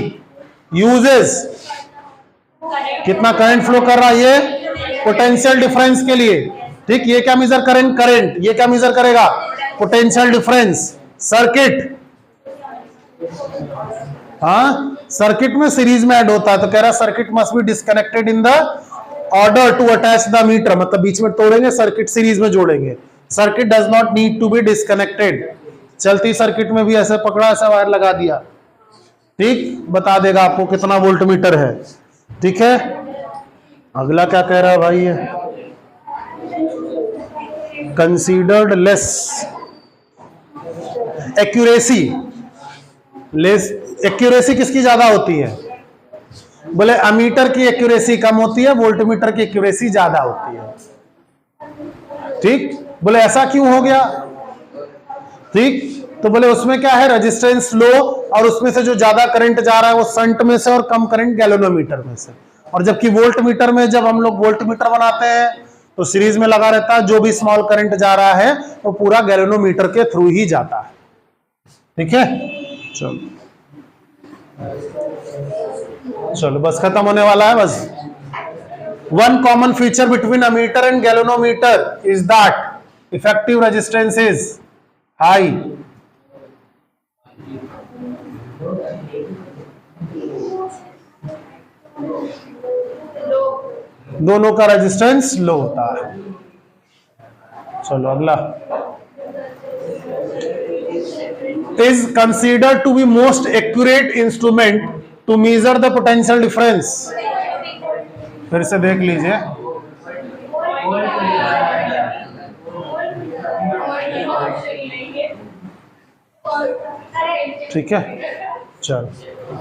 यूजेस कितना करंट फ्लो कर रहा है, ये पोटेंशियल डिफरेंस के लिए। ठीक, ये क्या मेजर करेंट, करंट। ये क्या मेजर करेगा, पोटेंशियल डिफरेंस। सर्किट, हाँ सर्किट में सीरीज में ऐड होता है, तो कह रहा circuit must be disconnected in the order to attach the meter, मतलब बीच में तोड़ेंगे, सर्किट सीरीज में जोड़ेंगे। Circuit does not need to be disconnected. चलती सर्किट में भी ऐसे पकड़ा, ऐसा वायर लगा दिया, ठीक, बता देगा आपको कितना वोल्ट मीटर है। ठीक है, अगला क्या कह रहा है भाई, ये considered less accuracy. Less accuracy किसकी ज्यादा होती है, बोले अमीटर की एक्यूरेसी कम होती है, वोल्टमीटर की एक्यूरेसी ज्यादा होती है। ठीक, बोले ऐसा क्यों हो गया। ठीक, तो बोले उसमें क्या है, रेजिस्टेंस लो और उसमें से जो ज्यादा करंट जा रहा है वो शंट में से और कम करंट गैल्वेनोमीटर में से। और जबकि वोल्ट मीटर में जब हम लोग वोल्ट मीटर बनाते हैं तो सीरीज में लगा रहता है, जो भी स्मॉल करंट जा रहा है वो पूरा गैल्वेनोमीटर के थ्रू ही जाता है। ठीक है, चलो चलो बस खत्म होने वाला है। बस one common feature between ammeter and galvanometer is that effective resistance is high. दोनों का रेजिस्टेंस लो होता है। चलो अगला, is considered to be most accurate instrument to measure the potential difference। फिर से देख लीजिए, ठीक है, चलो।